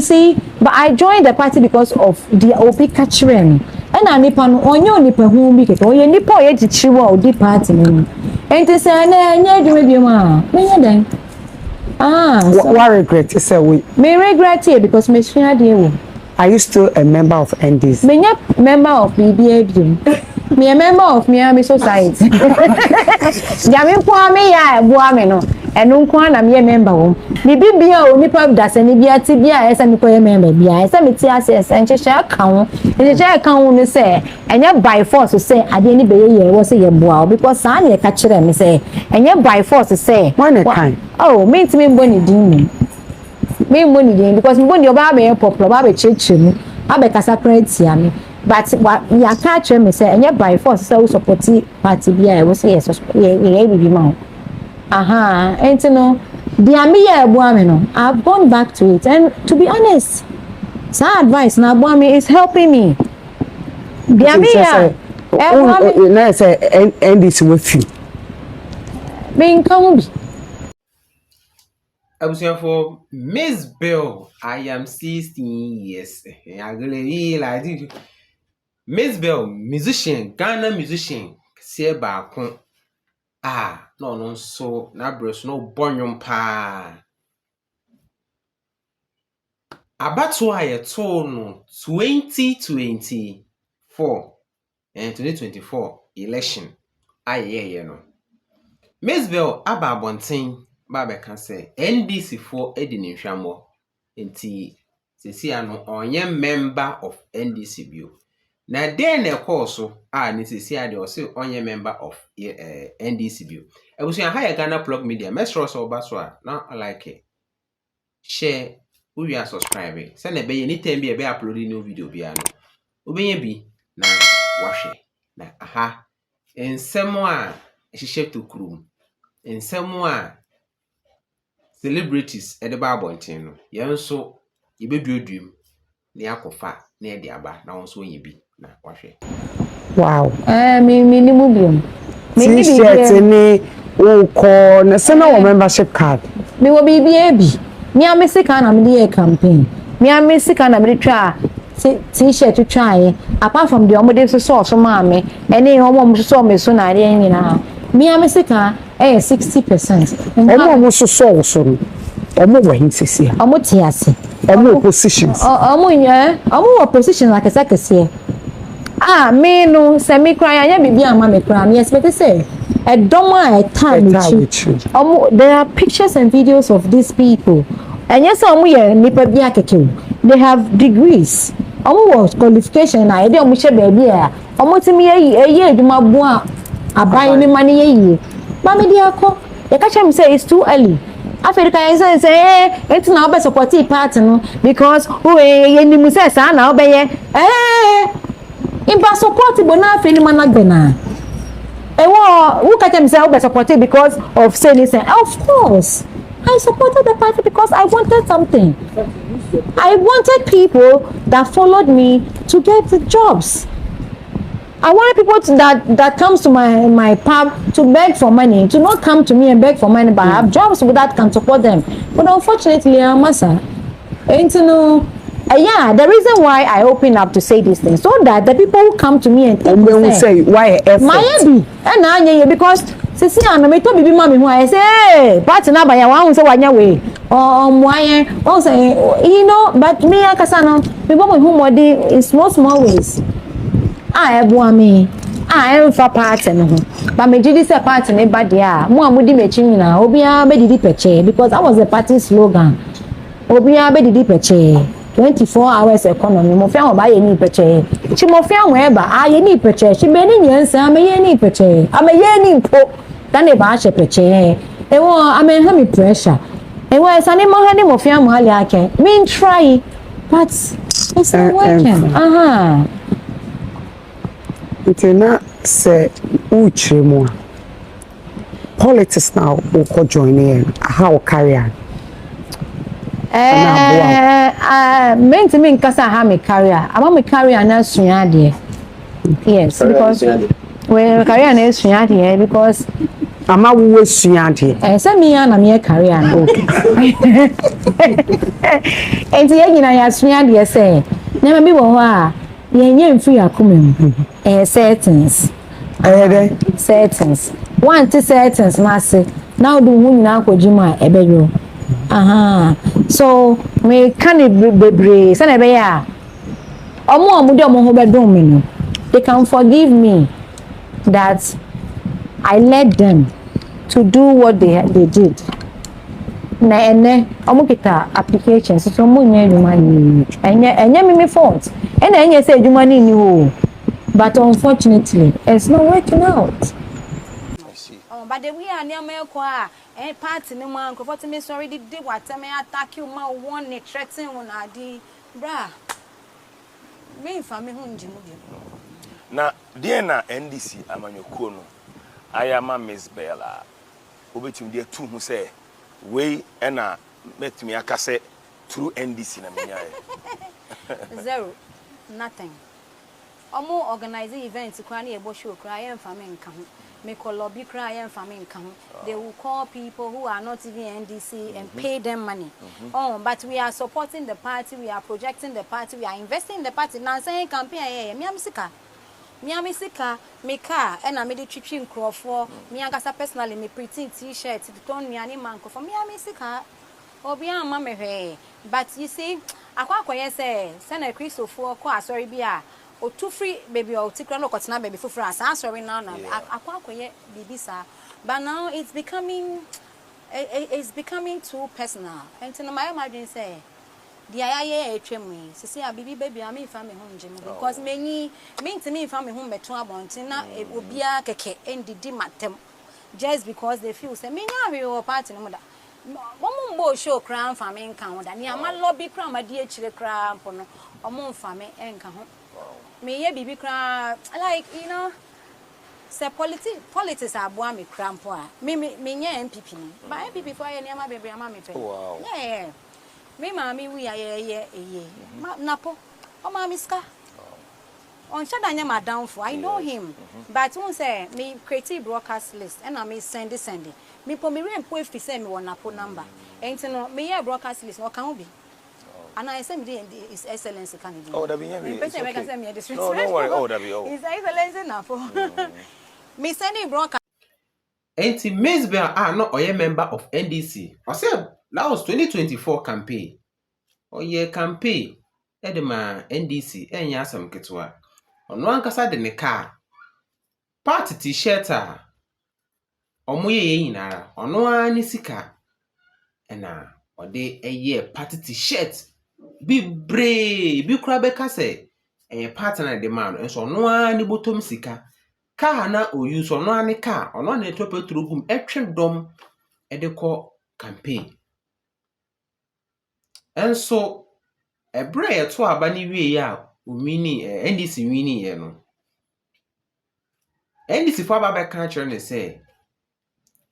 see, but I joined the party because of the Obi catching. And I nipa no onyo nipa hu bi keke oye nipa oye chichiwa odi party no. Enti say na nya dwuma bi ma. Menya den. What regret is we? Me regret it because me sua de wo. Are you still a member of NDC? Me nya member of BBA. Me a member of Miami Society. Jami po me ya bua me no. Enu nko na me member wo. Ni bibia o nipa dase ni bia ti bia esa me ko member bia. Esa me ti ase esa nchehye aka ho. Nchehye aka ho no say enya by force say ade ni be ye wo say ye bua because sa na ka kire me say enya by force say one time. Oh, me ntimi mbo ni din ni. Me mbo ni din because mbo ni oba be popular oba be cheche mu. Abe kasa credit ya me. But ya catch me say enye by force say we support party bia we say yes ye bibi ma. Aha, and you know, the amiya abuame no. I've gone back to it and to be honest, some advice na abuame is helping me. The amiya na say NDC with you. Me nkan bi. For Mzbel, I am 16 years. I really like Mzbel, musician, Ghana musician, Kɛseɛ baako. No so na bros no bonyum pa. Abato aye to no 2024 and 2024 election aye no. Mzbel aba abonten ba be ka say NDC for edi ne hwamo enti sesi ano onye member of NDC bio. Na den na course ni sesi ade o say onye member of NDC bio. Ebusuan ha Ghana Plug Media mesro so baso a na like it. Share we are subscribe. Say na be anytime be upload new video bia no. Obenye bi na wahwe. Na aha ensemo a ehihye to krum. Ensemo a celebrities e de ba abonten no. Ye nso ye beduodum na yakofa na e de aba na won so onye bi na wahwe. Wow. Me ni mubium. T-shirt ni ko na se na membership card. Me wo BBA bi. Me amesika na me dey campaign. Me amesika na me twa T-shirt twa apart from the omode so ma me ene omo so me so na ade nyina. Me amesika 60%. Omo so omo wa hinsisi. Omo tiase. Omo positions. Omo position like Kɛseɛ. Me no se me cry anya bibi ama me cry. Me expect say a doma time there are pictures and videos of these people. And yes, nipa bi akeke. They have degrees. Was qualification na ide omo she baby a. Omo timi ye adwuma bo a aban ni mane ye. Ba me dia akọ. They catch me say it's too early. Africa say it's now be support party no because ye ni mu say sa na obeye imba support bo na afeni managbena. Who can say I supported because of saying this? Of course, I supported the party because I wanted something. I wanted people that followed me to get the jobs. I wanted people that comes to my pub to beg for money, to not come to me and beg for money, but have jobs that can support them. But unfortunately, Masa, yeah, the reason why I open up to say these things so that the people who come to me and say why effort? My and because sisi ano me to bibi mami who I say party na ba ya wan say wanya we why say but me akasa no me bo mo hu modi in small ways ebu me emfa party no ho but me did say party ne ba dia mo amudi mechi nyina obi a be didi peche because that was the party slogan obi a be didi peche 24 hours economy mo fe ba ye ni peche chi mo fe won e ba ye ni peche chi be ni nyansa me ye ni peche am ye ni mpo dan e ba she peche am ha me pressure sane mo ha ni mo fe mo hali ake me try but it's not working it's not say uchi mo politics now o join in how carry on me nkasa ha me career ama me career na sunya de yes because we career na sunya de because ama wo sua de say me na me career no enti ye nyina ya sua de say na me bi wo ho a ye nya mfiri akoma settings settings one to settings na say now do hu nyina akojima ebeyo so me can bebre say na be ya omo de omo ho bedon me no they can forgive me that I let them to do what they did. Na ene omo kita applications so mo nya adwuma ni enye me fault ena enye say adwuma ni ho but unfortunately it's not working out. I see. But the we are near me kwa party no man comfort me sorry did what me attack you ma one ne threaten one adi bra me family hu njimu Na die na NDC amanyokuo no ayama Mzbel a obetim de tu hu say we na metumi akase through NDC na menyae. Zero, nothing. Omo organizing events kwa na ebo show kra yen family nka ho me call lobby kra yen family nka ho. They will call people who are not even NDC and pay them money. But we are supporting the party, we are projecting the party, we are investing in the party. Now saying campaign me am sika me car and I made it twitching crofo me agasa personally me pretty t-shirt to turn me ani man for me am sika obi am ma me but you see akwa say na CRIES ofo ko asori bia o too free baby o tikra no kotena baby for France sorry now akwa bibi sa but now it's becoming too personal and no my imagine say the ayaye etwemu sisi abibi baby am ifa me ho njem because me ntimi ifa me ho meto abontin na obia keke endidi matem just because they feel say me nya hwe o party no da omo mbo show kran fa me nka ho da ni ama lobby kran ma di akire kran po no omo mfa me enka ho me ye bibi kran like you know say politics aboa me kran po a me nya MPP ni ba MPP for ye ni ama bebre ama me pe yeah me mami we aye napo o mami ska on shada nya madam for I know him but won say me create broadcast list and I me send me po me rempo efi say me won napo number enti no me ye broadcast list o kan obi and I say me is excellence can be Oh, that be here. No, don't worry. Oh, that be is excellence napo me send broadcast Enti Mzbel no oye member of NDC. I said that was 2024 campaign. Oye campaign edema NDC enya asem ketwa. Ono ankasa de ne car. Party t-shirt a omo ye nyinara. Ono ani sika ena ode eye party t-shirt bi kura beka se partner de man enso ono ani botom sika. Car na oyu so no ani car ono na eto petrol gum etwe dom edeko campaign enso ebre yeto aba ni wie ya umini NDC wini ye no NDC for aba be kan kire ne say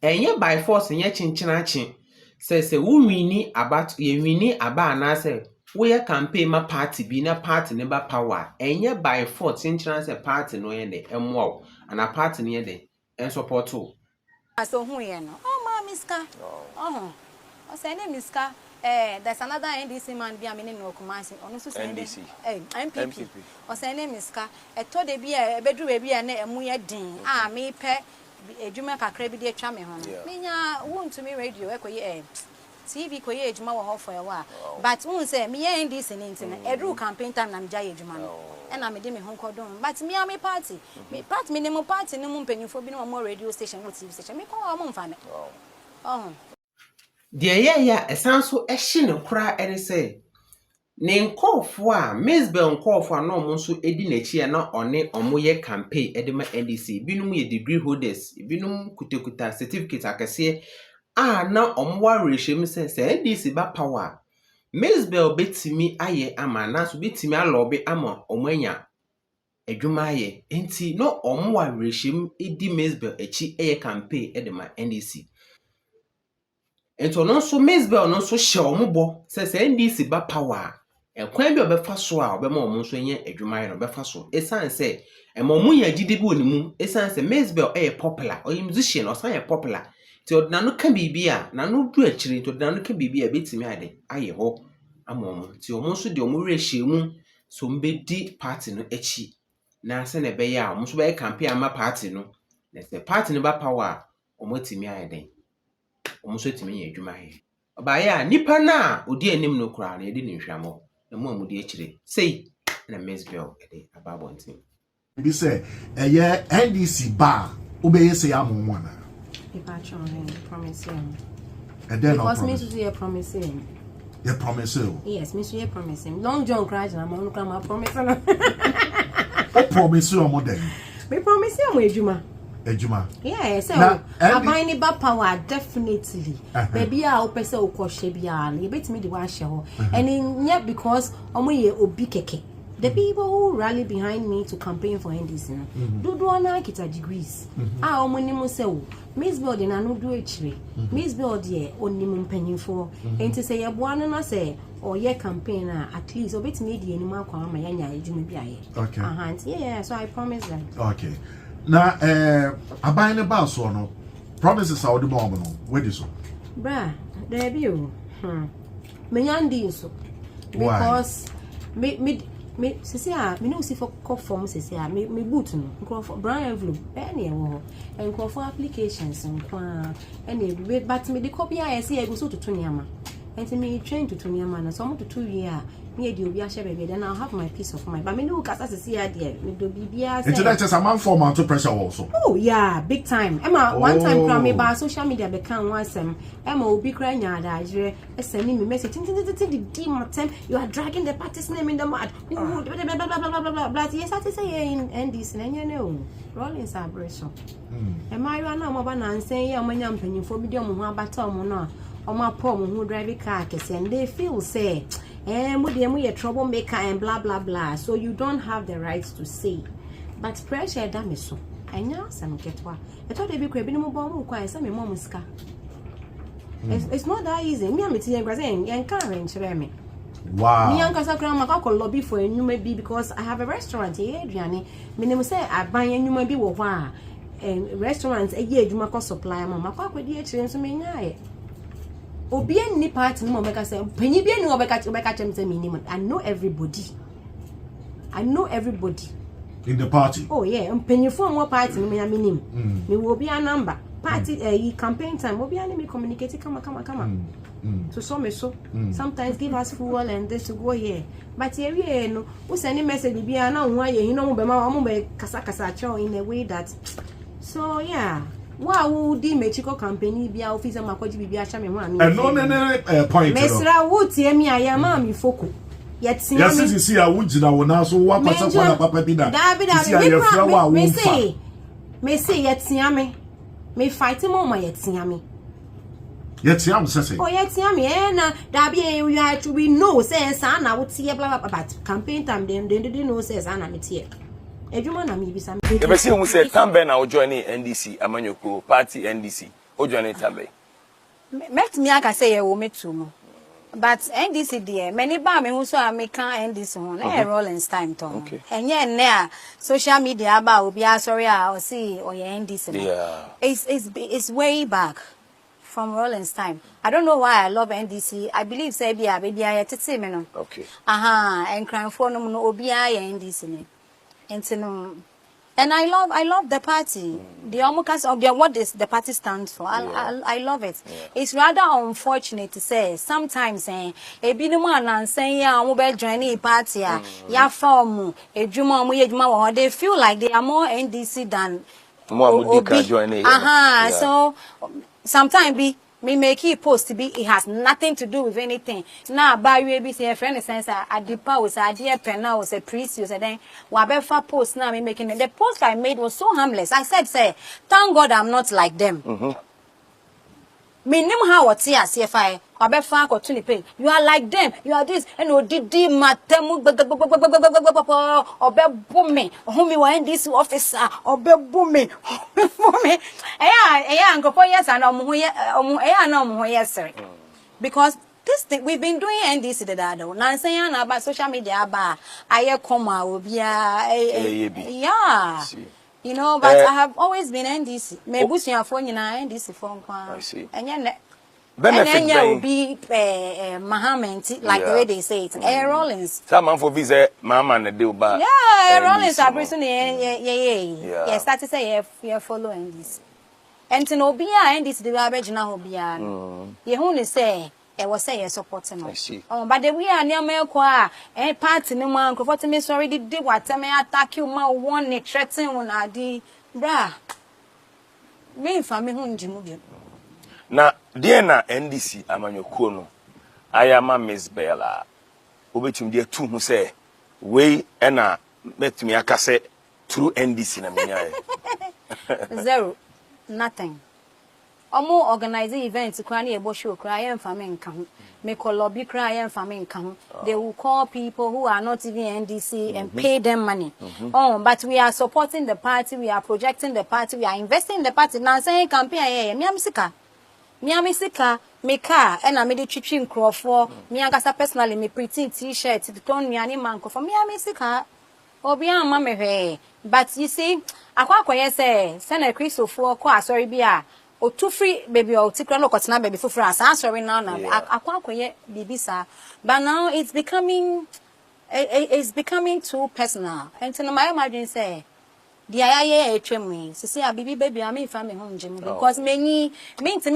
enye by force enye chinchinachi say wo wini about ye wini aba na say wo ye campaign ma party bi na party ne ba power enye by force chinchina say party no ye de emwo ana party ne ye de en support to so hu ye no oh ma miska o say ne miska there's another NDC man bi amene no Kumasi ono so say NDC MPP o say ne miska eto de bi e bedru be bi na emu ye din me pe ejuma kakra bi de atwa me ho menya wonto me radio ekoye TV koye ejuma wo ho for wa but won say me ye NDC ne ntina edru campaign time na me jaye ejuma no e na me de me ho kodon but me am party me party me ne mo party ne mo mpanyufo bi no mo radio station mo TV station me ko mo mfa me de ya esanso ehye ne kura ene say ne nkofo a Mzbel nkofo na omo nso edi nachi na one omo ye campaign edema NDC binum ye degree holders binum kutekuta certificate akese na omo wa reshem say NDC ba power Mzbel betimi aye ama na so betimi alobe ama omo anya adwuma aye enti no omo wa reshem edi Mzbel echi eye campaign edema NDC ento no so Mzbel no so hye omo bo say NDC ba power kwan bi obefa so a obema omo so enye adwuma no obefa so esan se ema omo ya gide bi onimu esan se Mzbel popular or musician or san popular ti odna no ka bibia na no du akire ti odna no ka bibia betimi ade aye ho ama omo ti omo so de omo rehye mu so mbedi party no echi na se na be ya omo so be campaign ama party no na se party no ba power omo timi aye den omo so timi ya adwuma he oba ya nipa na odi anim no kura na yedi ne nhwamo na mo amudi akire sei na Mzbel ede ababontin bi say eye NDC ba obeye say amon na People trying to promise him. and then Because me to say promise him. you promise you Yes, me to promise him. Long John crash na mo come promise him. o promise you mo den Me promise him ejuma yeah, so Now, ni ba power definitely. Baby a opese okoshe bia na yebetimi de wa hye ho. And yet because omo ye obi keke. The people who rally behind me to campaign for NDC, do na kita degrees. Omo ni mo se o. Mzbel de na no do echire. Mzbel de onimu mpanyinfo. Enti se ye boa no na se or ye campaign at least obetimi de anim akwa ma yanya adwuma bi aye. Okay. Yeah, so I promise that. okay na aban ne ba so no promises how the bomb no where so Bra, there be you. Me yandi so. Because me sisi a me no si for call form sisi a me boot no nko for brown envelope any e wo nko for applications nko any but me the copy a see e go so to niama. Enti me train to niama na so mo to 2 year me dey obi a share baby then I'll have my peace of mind. But me no kasa sisi a there me do bibia say. Into that just a man form to pressure also. Oh yeah, big time. Emma one time cry me by social media be can wasem. Emma obi cry nya adajre e sending me message the demon time you are dragging the party's name in the mud. Blah blah blah blah. Yes, I say in NDC na nya no. Rolling celebration. Emma you na mo ba na nsen ye omanya mpanyimfo bi de omo ho abata omo no. Omo apọ omo ho drive car Kɛseɛ and they feel say you troublemaker and blah blah blah. So you don't have the right to say. But pressure that so. Anya Asɛm ketwa. I thought they be crabby no bomb kwa say me mom ska. It's not that easy. Me am tie ngwa say en kan renchire me. Wow. Me anka sakra maka lobby for enwuma bi because I have a restaurant here aduane. Me nem say aban enwuma bi wo ho a restaurants eye adwuma ko supply mama kwa kwadi a kire nso me nyae. Obi any party no make say panyi bi no obeka chem say minimum. I know everybody In the party. oh yeah panyi for one party no me minimum me will be a number party campaign time will be any me communicate come so me so sometimes give us fuel and this to go here but here no we send a message bi na ho aye you know mo be ma mo be kasa cho in a way that so yeah. Wow, di mechiko campaign bia officer makoji bibia hya me ho ami. No point. Mesra wo tie mi aya ma mi foko. Yetia me. Yes, see a wugina wo na so wa pasa kwa papa bi da. Me say yetia me. Me fight mo ma yetia me. Yetia am say. Oh yetia me na da bi you have to we know say sa na wo tie bla bla but campaign time they didn't know say sa na me tie. Ejuma na me bisa me. E be say who say Tambe na o join NDC amanyoko party NDC. O join Tambe. Met me aka say e wo metu no. But NDC there many ba me hu so American NDC ho na Rollins time to. Enye ne a social media ba obi asori a o see o ye NDC. Yeah. It's way back from Rollins time. I don't know why I love NDC. I believe say bia baby aye tete me no. Okay. And crime for no obi aye NDC ni. And I love the party. The almost of what the party stands for. I love it. Yeah. It's rather unfortunate to say sometimes ebi no man and say ya mo be join the party ya form ejuma mo ejuma they feel like they are more NDC than Obi join it. So sometimes me make it post to be it has nothing to do with anything. Now by you be say friend sense at the power was a dear penna was a priest you said then whatever post now me making it. The post I made was so harmless. I said say thank God I'm not like them. Me nim how what see as if I obefa ko to pay. You are like them. You are this and odidi matemu obebo me. Who me wa this officer obebo me. Eya ngopo yes and na omo yes because this thing we've been doing NDC the dad. Now saying about social media about I come out yeah. You know, but I have always been NDC. Me bush your phone in NDC phone. I see. And then benefit will be Mahaman, like the way they say it. Rollins. Some man for visa, mama and the deal back. Yeah, Rollins are personally, yeah. Start to say you're following this. And to know be and this the average now be you only say it was say supporting. I see. Oh, but the we are near Melqua and party no man, comfort me sorry did what I may attack you my one threatening on a di bra. Me family home. Na dear na NDC amanyokuo no ayama Mzbel a obetum de atu hu say we na metumi akase through NDC na menya zero nothing. Omo organizing events kwa na ebo show kra yen fame nka ho me call lobby kra yen fame nka ho. They will call people who are not even NDC and pay them money. Oh, but we are supporting the party, we are projecting the party, we are investing in the party. Now saying campaign me am sika me car and I made a chiching crow for me agasa personally me pretty t-shirt the tone me any man for me am sika obi am mama but you see akwa say send a CRIES for kwa sorry bia o too free baby o tikra no kotena baby for France sorry now akwa bibi sa but now it's becoming too personal and to my imagine say the ayaya etwemi sisi abibi baby am fa me home jim because me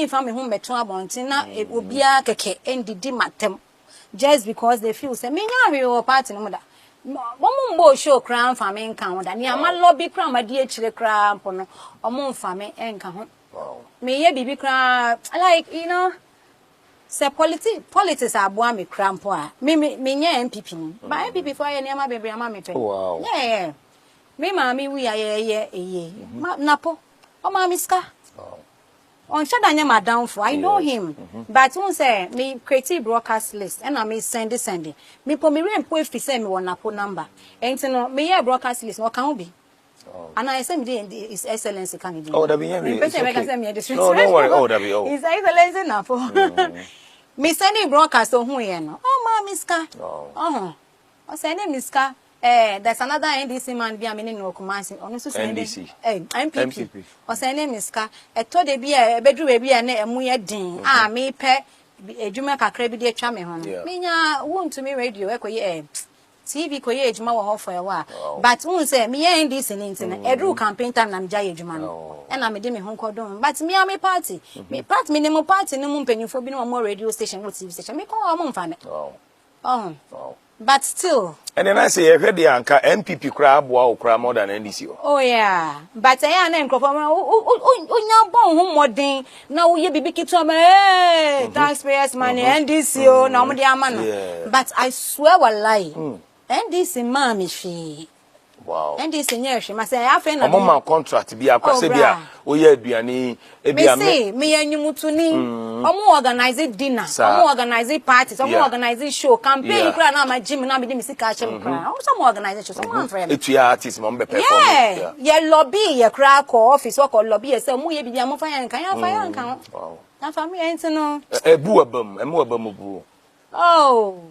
fa me home beto abontin na obia keke ndidi matem just because they feel say me nya we party no da mbo show crown fa me nka ho da ni ama lobby crown ma di echire crown po no omo fa me enka ho me ye bibi crown like you know say politics aboa me crown po a me nya MPP ni ba MPP for ye ni ama baby ama me pe yeah me mami we are napo o mami ska on shadanya madam for I know him but won say me creative broadcast list and I me send me po me rempo if say me won napo number enti no me yeah broadcast list no kan be and I say me is excellency can oh that be here no don't worry oh that be oh is excellency napo me send broadcast on hu ye no oh mami ska o send me ska there's another NDC man be amene no Kumasi ono so NDC MPP o say name is ka eto de bia bedru we bia na emu ye din me pe ejuma kakra bi de atwa me ho no menya won to me radio ekoye TV koye ejuma wo ho for e wa but won say me NDC ni ntina edru campaign time na mja ejuma no e na me de me ho kodon but me am party me party me ne mo party ne mo mpanyufo bi no mo radio station mo TV station me ko mo mfa me but still and then I say you heard the anchor MPP crab wow crab more than NDC oh yeah but I na nkrofo onya bon ho modern na wo ye bibi kitu am taxpayers money NDC o na mo de ama no but I swear wallahi NDC ma me fi wow NDC nyeshi ma say afa na mo contract bi akwase bia o ye aduane e bia me anyumutu ni omo organize dinner omo organize parties omo organize show campaign kura na ma gym na me de misika chem kura o some organize show some friend etu ya artist mo be perform yeah lobby ye kura ko office ko lobby ye say mo ye bibia mo fa yan kan ya fa yan kan wow na family ent no ebu abam emu abam bu oh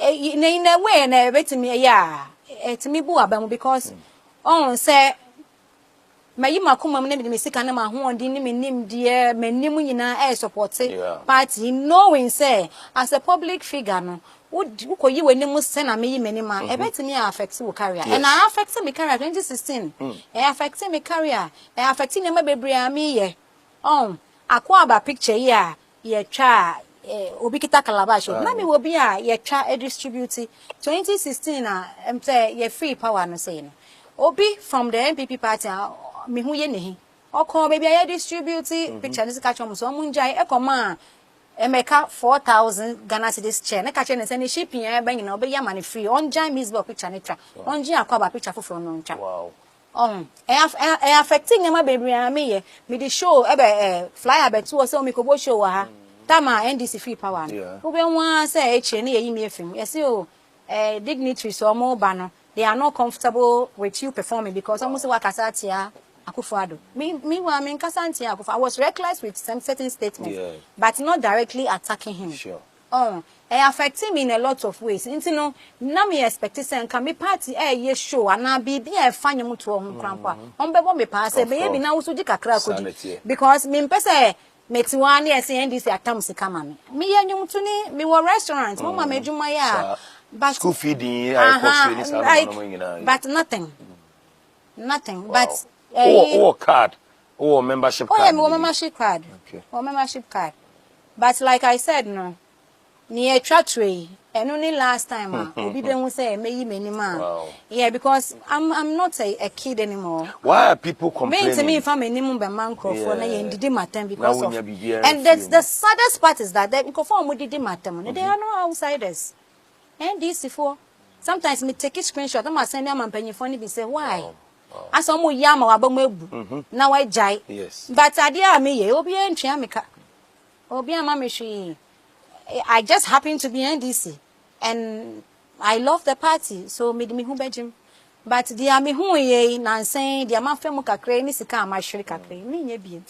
in a way na betimi yeah etimi bu abam because on say mayi makoma me me sika na ma ho ndi ni me nim de manim nyina support party knowing say as a public figure no wo koyi wanim se na meyi manim a ebetimi affect wo career and I affect me career 2016 affect me career affect me bebre a me ye akwa aba picture here ye twa obi kita calabash na me wo bi a ye twa distribute 2016 na say ye free power no say no obi from the MPP party me hu ye nehi okon baby I distribute picture this catch on so munjai e koma emeka 4000 Ghana cedis chair na catch ne say shipping e ban na obi ya money free on jai Mzbel picture ne twa on jai akwa picture foforo no ntwa wow affecting them baby me ye me the show flyer be to so me ko bo show ha tama NDC free power no be wan say e che ne ye me efim e say o dignitaries so mo ba no they are not comfortable with you performing because almost wakasatia Akufo-Addo. Me Kasantia Akufo. I was reckless with some certain statements, but not directly attacking him. Sure. Oh, it affected me in a lot of ways. You know, now me expect to say, can me party yes show and I be a funny mutu on grandpa. On be me pass it, baby now so di kakra kodi. Because me pese metiwani yes NDC atamsi kama me. Me ya nyumtuni me were restaurants, mama me juma ya. But school feeding, but nothing. Nothing. Wow. But or card. Or membership card. Oh, yeah, membership card. Okay. Or membership card. But like I said, no. Near Chatray, and only last time, we don't say, maybe many man. Wow. Yeah, because I'm not a kid anymore. Why are people complaining? Mean to me if I'm a minimum by man for and did my time because of. And that's the saddest part is that they conform with the matter. They are no outsiders. And this before. Sometimes me take a screenshot. I'm sending them and penny funny. Be say why? As some more yam or above now I jai. Yes. But idea me, Obi and Chiamica. Obi and Mammy. I just happen to be NDC, and I love the party, so made me who bedroom. But the army who ye nan saying the amount of kakre ni sika my shri kakre me ye be.